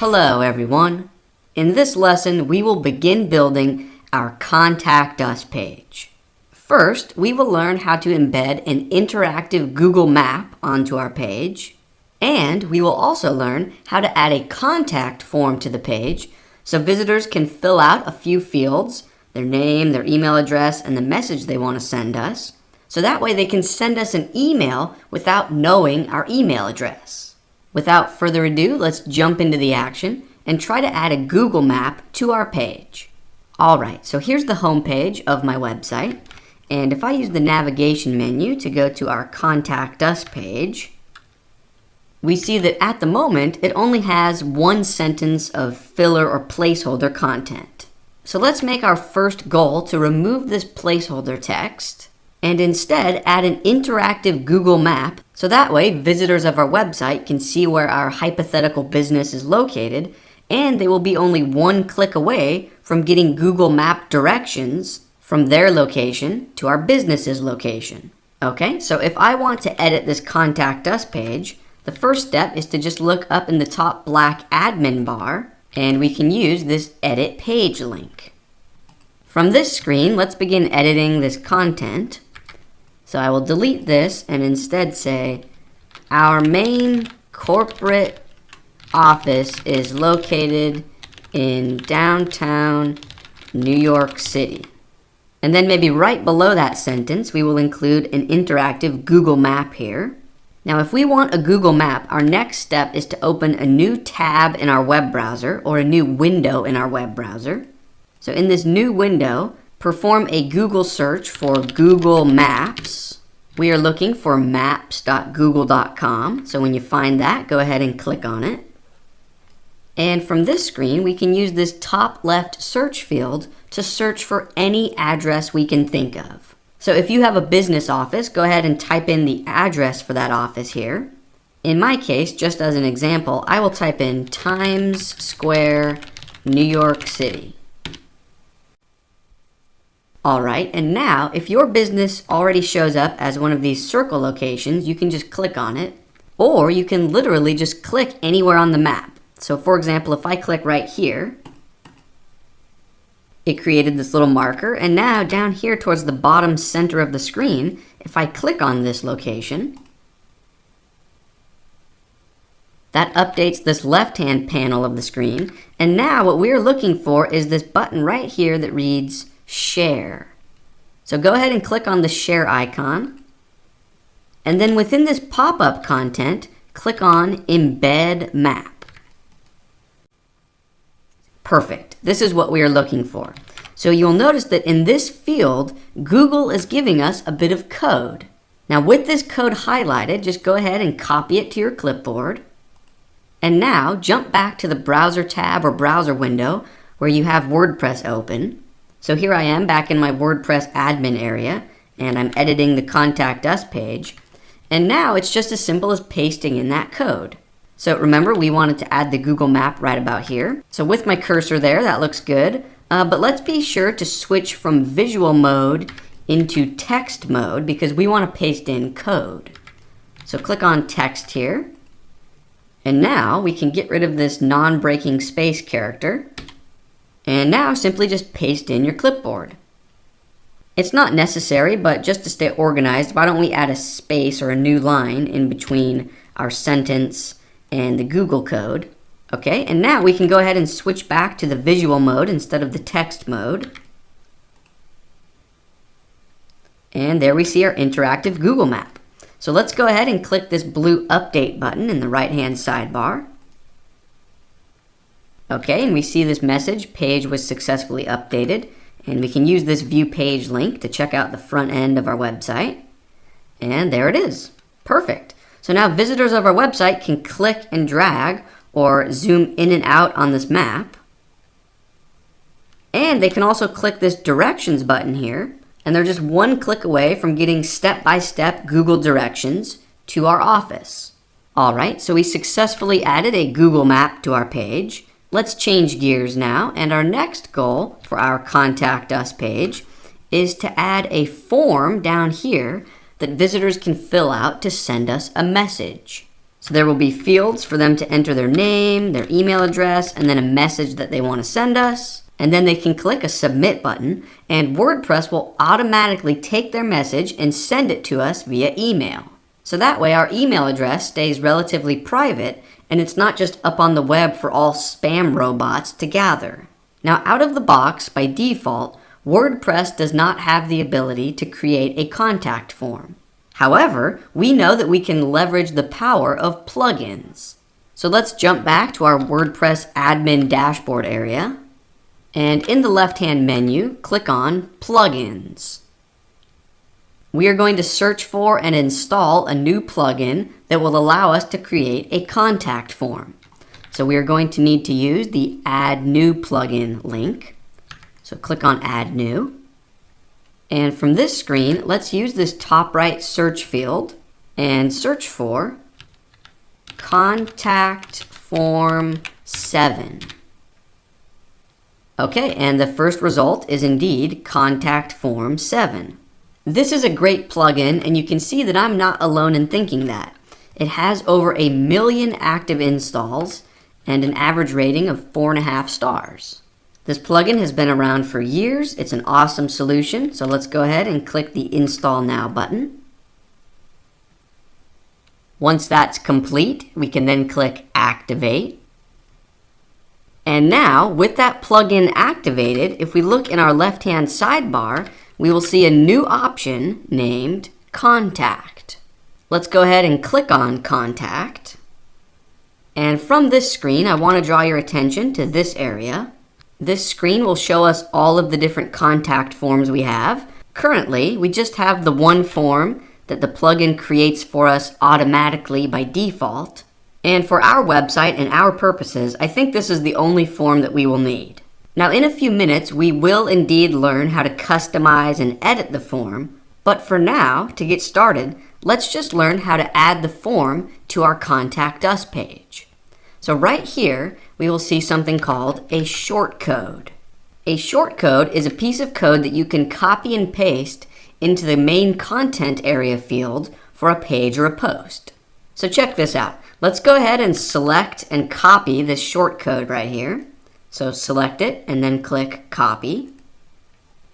Hello everyone. In this lesson, we will begin building our Contact Us page. First, we will learn how to embed an interactive Google Map onto our page, and we will also learn how to add a contact form to the page so visitors can fill out a few fields, their name, their email address, and the message they want to send us, so that way they can send us an email without knowing our email address. Without further ado, let's jump into the action and try to add a Google Map to our page. Alright, so here's the home page of my website, and if I use the navigation menu to go to our Contact Us page, we see that at the moment it only has one sentence of filler or placeholder content. So let's make our first goal to remove this placeholder text and instead add an interactive Google Map so that way visitors of our website can see where our hypothetical business is located, and they will be only one click away from getting Google Map directions from their location to our business's location. Okay, so if I want to edit this Contact Us page, the first step is to just look up in the top black admin bar, and we can use this Edit Page link. From this screen, let's begin editing this content. So I will delete this and instead say, our main corporate office is located in downtown New York City. And then maybe right below that sentence, we will include an interactive Google Map here. Now, if we want a Google Map, our next step is to open a new tab in our web browser or a new window in our web browser. So in this new window, perform a Google search for Google Maps. We are looking for maps.google.com. So when you find that, go ahead and click on it. And from this screen, we can use this top left search field to search for any address we can think of. So if you have a business office, go ahead and type in the address for that office here. In my case, just as an example, I will type in Times Square, New York City. Alright, and now if your business already shows up as one of these circle locations, you can just click on it, or you can literally just click anywhere on the map. So for example, if I click right here, it created this little marker, and now down here towards the bottom center of the screen, if I click on this location, that updates this left-hand panel of the screen, and now what we're looking for is this button right here that reads Share. So go ahead and click on the share icon, and then within this pop-up content, click on Embed Map. Perfect. This is what we are looking for. So you'll notice that in this field, Google is giving us a bit of code. Now with this code highlighted, just go ahead and copy it to your clipboard. And now jump back to the browser tab or browser window where you have WordPress open. So here I am back in my WordPress admin area, and I'm editing the Contact Us page. And now it's just as simple as pasting in that code. So remember, we wanted to add the Google Map right about here. So with my cursor there, that looks good. But let's be sure to switch from visual mode into text mode because we want to paste in code. So click on text here. And now we can get rid of this non-breaking space character. And now simply just paste in your clipboard. It's not necessary, but just to stay organized, why don't we add a space or a new line in between our sentence and the Google code. Okay, and now we can go ahead and switch back to the visual mode instead of the text mode. And there we see our interactive Google Map. So let's go ahead and click this blue update button in the right-hand sidebar. Okay, and we see this message, page was successfully updated, and we can use this view page link to check out the front end of our website. And there it is. Perfect. So now visitors of our website can click and drag or zoom in and out on this map. And they can also click this directions button here, and they're just one click away from getting step-by-step Google directions to our office. Alright, so we successfully added a Google Map to our page. Let's change gears now, and our next goal for our Contact Us page is to add a form down here that visitors can fill out to send us a message. So there will be fields for them to enter their name, their email address, and then a message that they want to send us. And then they can click a submit button, and WordPress will automatically take their message and send it to us via email. So that way our email address stays relatively private, and it's not just up on the web for all spam robots to gather. Now, out of the box, by default, WordPress does not have the ability to create a contact form. However, we know that we can leverage the power of plugins. So let's jump back to our WordPress admin dashboard area. And in the left-hand menu, click on Plugins. We are going to search for and install a new plugin that will allow us to create a contact form. So we are going to need to use the Add New Plugin link. So click on Add New. And from this screen, let's use this top right search field and search for Contact Form 7. Okay, and the first result is indeed Contact Form 7. This is a great plugin, and you can see that I'm not alone in thinking that. It has over 1 million active installs and an average rating of 4.5 stars. This plugin has been around for years. It's an awesome solution, so let's go ahead and click the Install Now button. Once that's complete, we can then click Activate. And now, with that plugin activated, if we look in our left-hand sidebar, we will see a new option named Contact. Let's go ahead and click on Contact. And from this screen, I want to draw your attention to this area. This screen will show us all of the different contact forms we have. Currently, we just have the one form that the plugin creates for us automatically by default. And for our website and our purposes, I think this is the only form that we will need. Now, in a few minutes, we will indeed learn how to customize and edit the form. But for now, to get started, let's just learn how to add the form to our Contact Us page. So right here, we will see something called a shortcode. A shortcode is a piece of code that you can copy and paste into the main content area field for a page or a post. So check this out. Let's go ahead and select and copy this shortcode right here. So select it and then click Copy.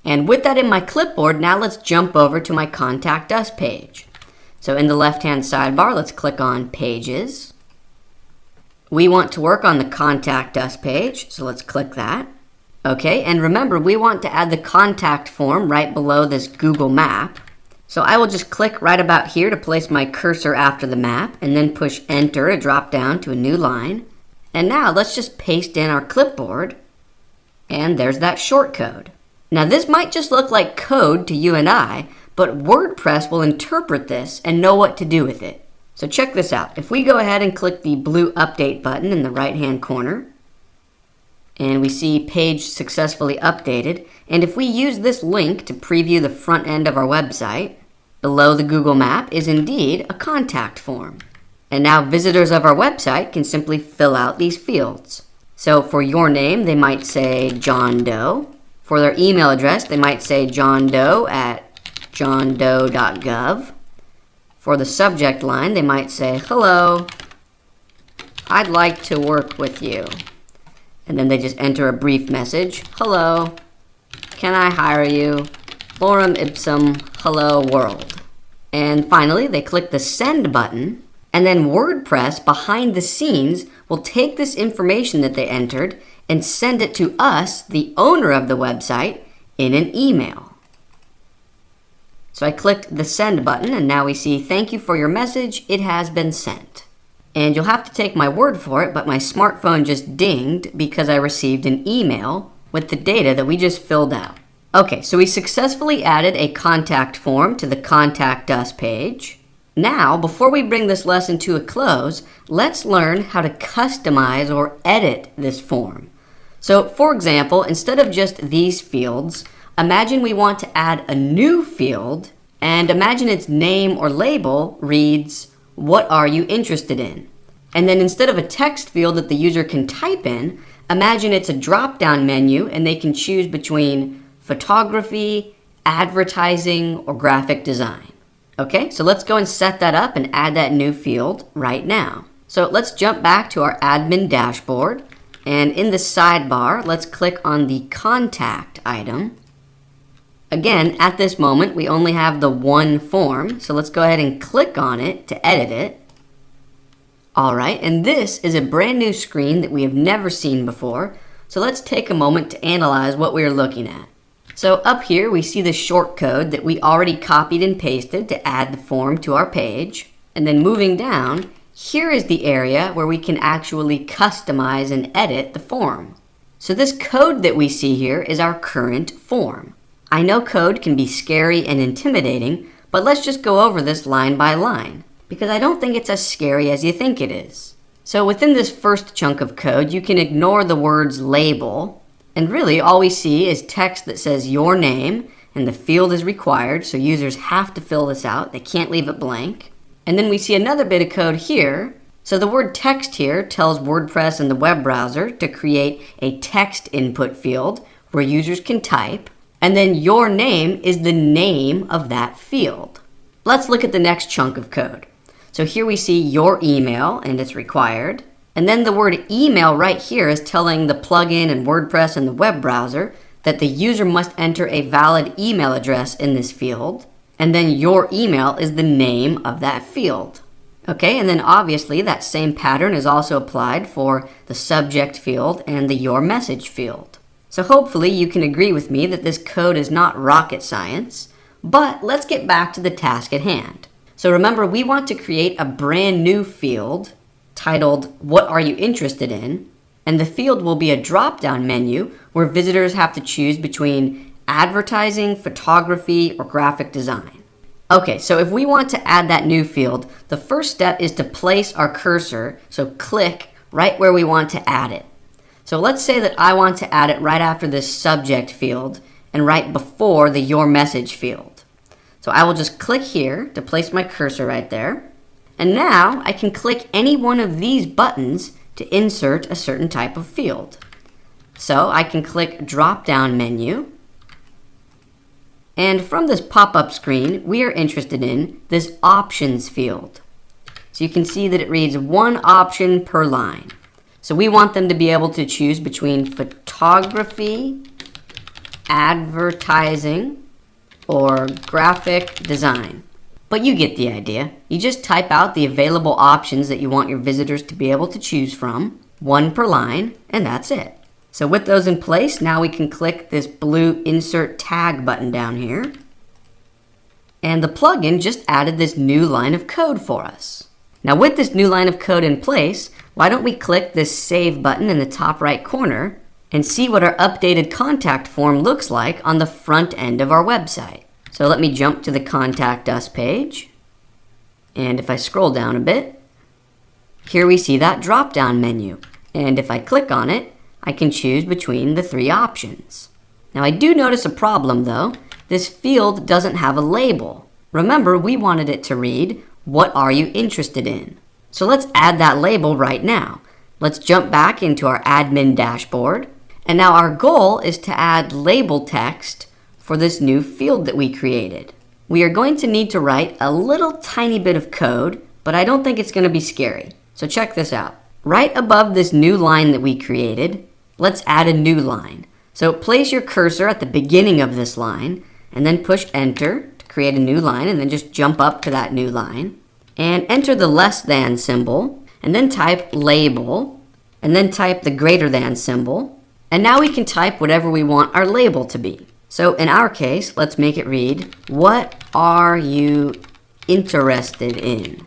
And with that in my clipboard, now let's jump over to my Contact Us page. So in the left-hand sidebar, let's click on Pages. We want to work on the Contact Us page, so let's click that. Okay, and remember, we want to add the contact form right below this Google map. So I will just click right about here to place my cursor after the map, and then push Enter to drop down to a new line. And now let's just paste in our clipboard, and there's that shortcode. Now this might just look like code to you and I, but WordPress will interpret this and know what to do with it. So check this out. If we go ahead and click the blue Update button in the right-hand corner, and we see page successfully updated, and if we use this link to preview the front end of our website, below the Google map is indeed a contact form. And now visitors of our website can simply fill out these fields. So for your name, they might say John Doe. For their email address, they might say johndoe@johndoe.gov. For the subject line, they might say, "Hello, I'd like to work with you." And then they just enter a brief message. "Hello, can I hire you? Lorem ipsum, hello world." And finally, they click the send button, and then WordPress behind the scenes will take this information that they entered and send it to us, the owner of the website, in an email. So I clicked the send button, and now we see, "Thank you for your message, it has been sent." And you'll have to take my word for it, but my smartphone just dinged because I received an email with the data that we just filled out. Okay, so we successfully added a contact form to the Contact Us page. Now, before we bring this lesson to a close, let's learn how to customize or edit this form. So, for example, instead of just these fields, imagine we want to add a new field, and imagine its name or label reads, "What are you interested in?" And then instead of a text field that the user can type in, imagine it's a drop-down menu and they can choose between photography, advertising, or graphic design. Okay, so let's go and set that up and add that new field right now. So let's jump back to our admin dashboard, and in the sidebar, let's click on the contact item. Again, at this moment, we only have the one form, so let's go ahead and click on it to edit it. All right, and this is a brand new screen that we have never seen before, so let's take a moment to analyze what we are looking at. So up here, we see the short code that we already copied and pasted to add the form to our page. And then moving down, here is the area where we can actually customize and edit the form. So this code that we see here is our current form. I know code can be scary and intimidating, but let's just go over this line by line, because I don't think it's as scary as you think it is. So within this first chunk of code, you can ignore the words label, and really all we see is text that says your name, and the field is required, so users have to fill this out. They can't leave it blank. And then we see another bit of code here. So the word text here tells WordPress and the web browser to create a text input field where users can type. And then your name is the name of that field. Let's look at the next chunk of code. So here we see your email, and it's required. And then the word email right here is telling the plugin and WordPress and the web browser that the user must enter a valid email address in this field. And then your email is the name of that field. Okay, and then obviously that same pattern is also applied for the subject field and the your message field. So hopefully you can agree with me that this code is not rocket science, but let's get back to the task at hand. So remember, we want to create a brand new field titled, "What are you interested in?" And the field will be a drop-down menu where visitors have to choose between advertising, photography, or graphic design. Okay, so if we want to add that new field, the first step is to place our cursor, so click right where we want to add it. So let's say that I want to add it right after this subject field and right before the your message field. So I will just click here to place my cursor right there. And now I can click any one of these buttons to insert a certain type of field. So I can click drop-down menu. And from this pop-up screen, we are interested in this options field. So you can see that it reads one option per line. So we want them to be able to choose between photography, advertising, or graphic design. But you get the idea. You just type out the available options that you want your visitors to be able to choose from, one per line, and that's it. So with those in place, now we can click this blue Insert Tag button down here. And the plugin just added this new line of code for us. Now with this new line of code in place, why don't we click this Save button in the top right corner and see what our updated contact form looks like on the front end of our website. So let me jump to the Contact Us page. And if I scroll down a bit, here we see that drop-down menu. And if I click on it, I can choose between the three options. Now I do notice a problem though. This field doesn't have a label. Remember, we wanted it to read, "What are you interested in?" So let's add that label right now. Let's jump back into our admin dashboard. And now our goal is to add label text for this new field that we created. We are going to need to write a little tiny bit of code, but I don't think it's going to be scary. So check this out. Right above this new line that we created, let's add a new line. So place your cursor at the beginning of this line, and then push enter to create a new line, and then just jump up to that new line. And enter the less than symbol, and then type label, and then type the greater than symbol. And now we can type whatever we want our label to be. So in our case, let's make it read, "What are you interested in?"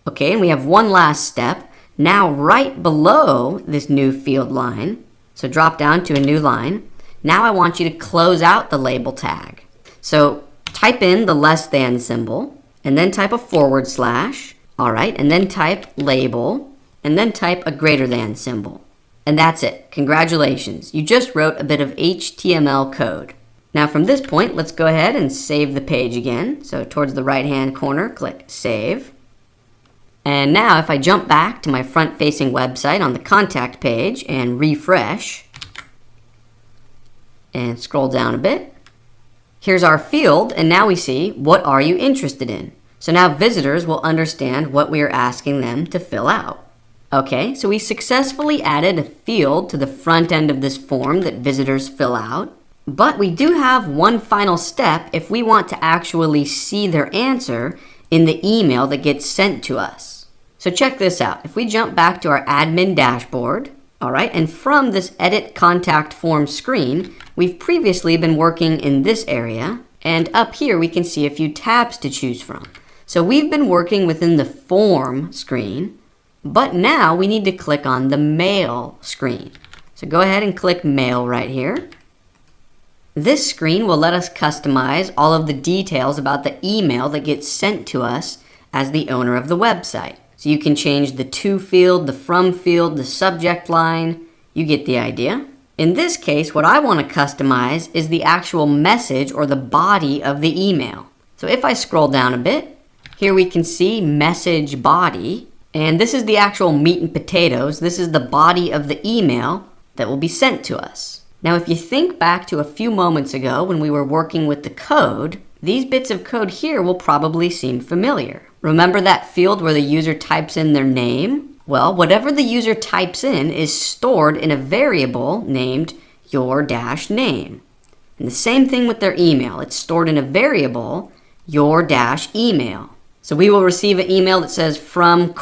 Okay, and we have one last step. Now right below this new field line, so drop down to a new line. Now I want you to close out the label tag. So type in the less than symbol, and then type a /. All right, and then type label, and then type a greater than symbol. And that's it. Congratulations. You just wrote a bit of HTML code. Now from this point, let's go ahead and save the page again. So towards the right-hand corner, click Save. And now if I jump back to my front-facing website on the contact page and refresh, and scroll down a bit, here's our field, and now we see, "What are you interested in?" So now visitors will understand what we are asking them to fill out. Okay, so we successfully added a field to the front end of this form that visitors fill out. But we do have one final step if we want to actually see their answer in the email that gets sent to us. So check this out. If we jump back to our admin dashboard, all right, and from this Edit Contact Form screen, we've previously been working in this area, and up here we can see a few tabs to choose from. So we've been working within the Form screen, but now we need to click on the Mail screen. So go ahead and click Mail right here. This screen will let us customize all of the details about the email that gets sent to us as the owner of the website. So you can change the to field, the from field, the subject line. You get the idea. In this case, what I want to customize is the actual message or the body of the email. So if I scroll down a bit, here we can see message body. And this is the actual meat and potatoes. This is the body of the email that will be sent to us. Now, if you think back to a few moments ago when we were working with the code, these bits of code here will probably seem familiar. Remember that field where the user types in their name? Well, whatever the user types in is stored in a variable named your-name. And the same thing with their email. It's stored in a variable, your-email. So we will receive an email that says from :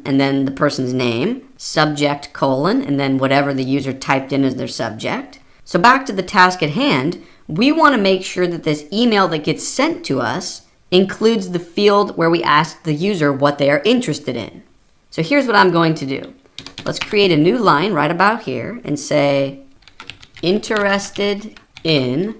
and then the person's name, subject : and then whatever the user typed in as their subject. So back to the task at hand, we want to make sure that this email that gets sent to us includes the field where we ask the user what they are interested in. So here's what I'm going to do. Let's create a new line right about here and say interested in,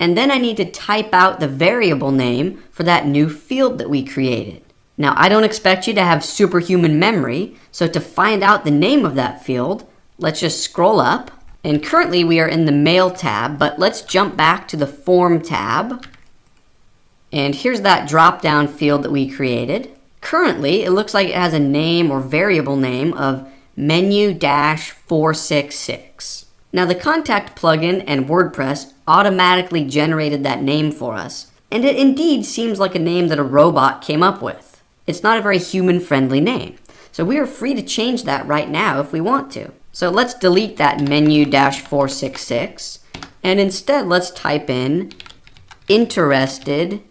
and then I need to type out the variable name for that new field that we created. Now, I don't expect you to have superhuman memory, so to find out the name of that field, let's just scroll up. And currently we are in the Mail tab, but let's jump back to the Form tab. And here's that drop-down field that we created. Currently, it looks like it has a name or variable name of menu-466. Now, the Contact plugin and WordPress automatically generated that name for us, and it indeed seems like a name that a robot came up with. It's not a very human-friendly name, so we are free to change that right now if we want to. So let's delete that menu-466, and instead let's type in interested-in.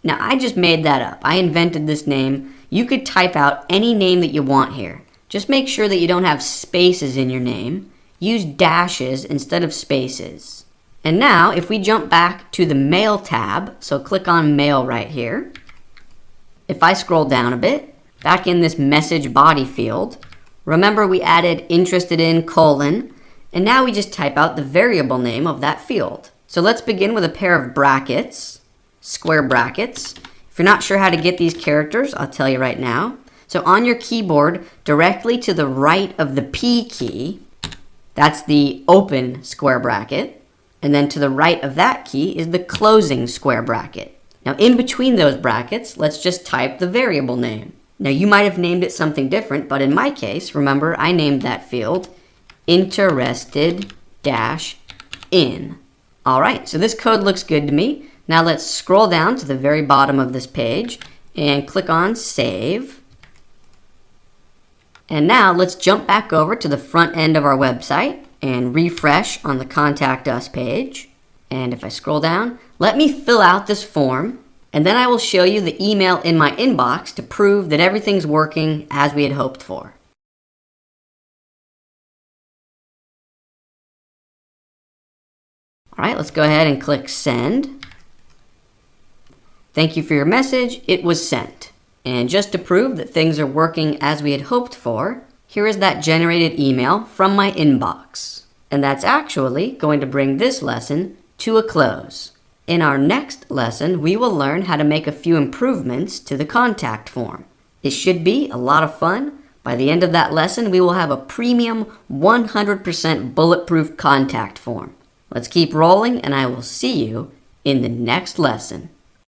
Now, I just made that up. I invented this name. You could type out any name that you want here. Just make sure that you don't have spaces in your name. Use dashes instead of spaces. And now, if we jump back to the Mail tab, so click on Mail right here. If I scroll down a bit, back in this message body field, remember we added interested in : and now we just type out the variable name of that field. So let's begin with a pair of brackets, square brackets. If you're not sure how to get these characters, I'll tell you right now. So on your keyboard, directly to the right of the P key, that's the open square bracket. And then to the right of that key is the closing square bracket. Now in between those brackets, let's just type the variable name. Now you might have named it something different, but in my case, remember I named that field interested-in. All right, so this code looks good to me. Now let's scroll down to the very bottom of this page and click on Save. And now let's jump back over to the front end of our website and refresh on the Contact Us page. And if I scroll down, let me fill out this form, and then I will show you the email in my inbox to prove that everything's working as we had hoped for. All right, let's go ahead and click Send. Thank you for your message. It was sent. And just to prove that things are working as we had hoped for, here is that generated email from my inbox. And that's actually going to bring this lesson to a close. In our next lesson, we will learn how to make a few improvements to the contact form. It should be a lot of fun. By the end of that lesson, we will have a premium 100% bulletproof contact form. Let's keep rolling, and I will see you in the next lesson.